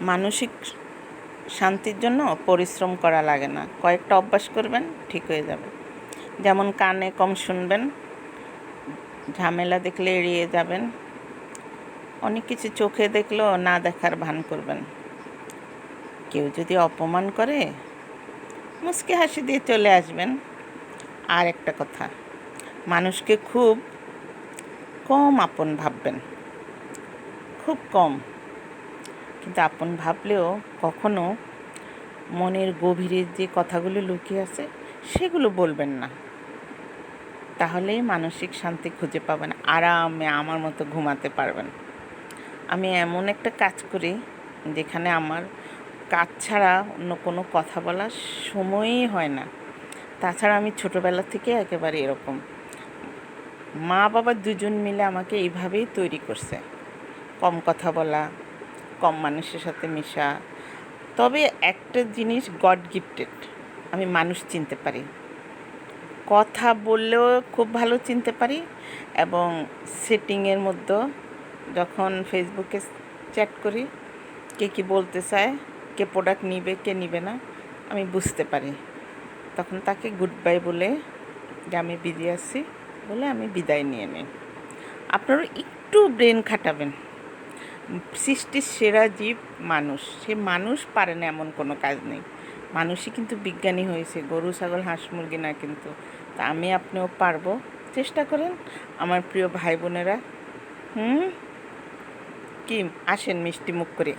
মানসিক শান্তির জন্য পরিশ্রম করা লাগে না, কয়েকটা অভ্যাস করবেন ঠিক হয়ে যাবে। যেমন কানে কম শুনবেন, ঝামেলা দেখলে এড়িয়ে যাবেন, অনেক কিছু চোখে দেখলেও না দেখার ভান করবেন। কেউ যদি অপমান করে মুচকি হাসি দিয়ে চলে আসবেন। আর একটা কথা, মানুষকে খুব কম আপন ভাববেন, খুব কম। কিন্তু আপন ভাবলেও কখনো মনের গভীরে যে কথাগুলো লুকিয়ে আছে সেগুলো বলবেন না, তাহলেই মানসিক শান্তি খুঁজে পাবেন, আরামে আমার মতো ঘুমাতে পারবেন। আমি এমন একটা কাজ করি যেখানে আমার কাজ ছাড়া অন্য কোনো কথা বলার সময়ই হয় না। তাছাড়া আমি ছোটোবেলা থেকে একেবারে এরকম, মা বাবা দুজন মিলে আমাকে এইভাবেই তৈরি করছে, কম কথা বলা, কম মানুষের সাথে মেশা। তবে একটা জিনিস গড গিফটেড, আমি মানুষ চিনতে পারি, কথা বললেও খুব ভালো চিনতে পারি, এবং সেটিংয়ের মধ্যে যখন ফেসবুকে চ্যাট করি কে কী বলতে চায়, কে প্রোডাক্ট নিবে কে নিবে না আমি বুঝতে পারি। তখন তাকে গুড বাই বলে যে আমি বিজি আছি বলে আমি বিদায় নিয়ে নিই। আপনারা একটু ব্রেন খাটাবেন। সৃষ্টির সেরা জীব মানুষ, সে মানুষ পারে না এমন কোনো কাজ নেই। মানুষই কিন্তু বিজ্ঞানী হয়েছে, গরু ছাগল হাঁস মুরগি না কিন্তু। তা আমি আপনিও পারবো, চেষ্টা করেন আমার প্রিয় ভাই বোনেরা। কি আসেন মিষ্টি মুখ করে।